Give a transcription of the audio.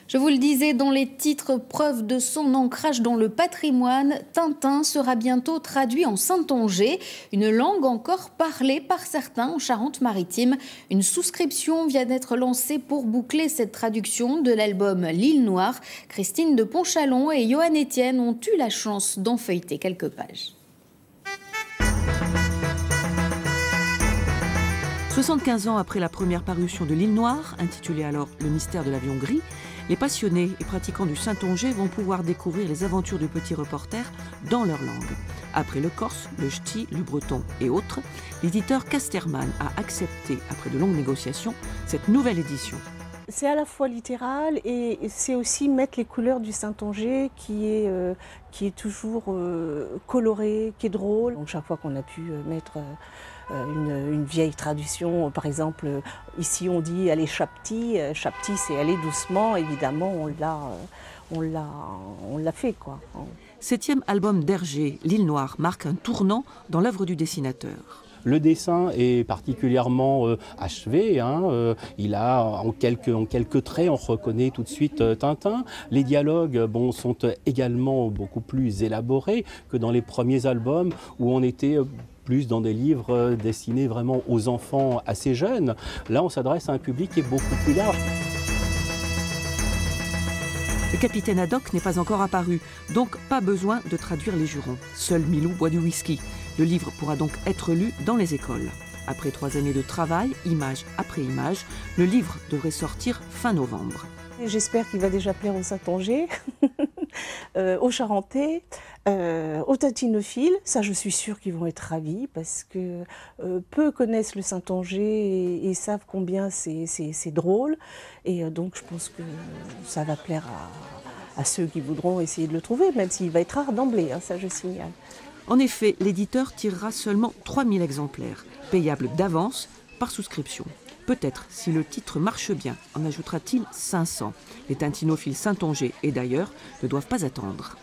Je vous le disais dans les titres, preuve de son ancrage dans le patrimoine, Tintin sera bientôt traduit en saintongeais, une langue encore parlée par certains en Charente-Maritime. Une souscription vient d'être lancée pour boucler cette traduction de l'album L'Île Noire. Christine de Pontchalon et Johan Etienne ont eu la chance d'en feuilleter quelques pages. 75 ans après la première parution de L'Île Noire, intitulée alors Le mystère de l'avion gris, les passionnés et pratiquants du saintongeais vont pouvoir découvrir les aventures du petit reporter dans leur langue. Après le corse, le ch'ti, le breton et autres, l'éditeur Casterman a accepté, après de longues négociations, cette nouvelle édition. C'est à la fois littéral et c'est aussi mettre les couleurs du saintongeais qui est toujours coloré, qui est drôle. Donc chaque fois qu'on a pu mettre une vieille traduction, par exemple, ici on dit aller chapti, chapti c'est aller doucement, évidemment on l'a fait quoi. 7e album d'Hergé, L'Île Noire, marque un tournant dans l'œuvre du dessinateur. Le dessin est particulièrement achevé, il a en quelques traits, on reconnaît tout de suite Tintin. Les dialogues sont également beaucoup plus élaborés que dans les premiers albums où on était plus dans des livres destinés vraiment aux enfants assez jeunes. Là, on s'adresse à un public qui est beaucoup plus large. Le capitaine Haddock n'est pas encore apparu, donc pas besoin de traduire les jurons. Seul Milou boit du whisky. Le livre pourra donc être lu dans les écoles. Après 3 années de travail, image après image, le livre devrait sortir fin novembre. J'espère qu'il va déjà plaire aux saintongeais, aux charentais, aux tatinophiles. Ça, je suis sûre qu'ils vont être ravis parce que peu connaissent le saintongeais et savent combien c'est drôle. Et donc, je pense que ça va plaire à ceux qui voudront essayer de le trouver, même s'il va être rare d'emblée, ça je signale. En effet, l'éditeur tirera seulement 3000 exemplaires, payables d'avance par souscription. Peut-être, si le titre marche bien, en ajoutera-t-il 500. Les tintinophiles saintongeais et d'ailleurs ne doivent pas attendre.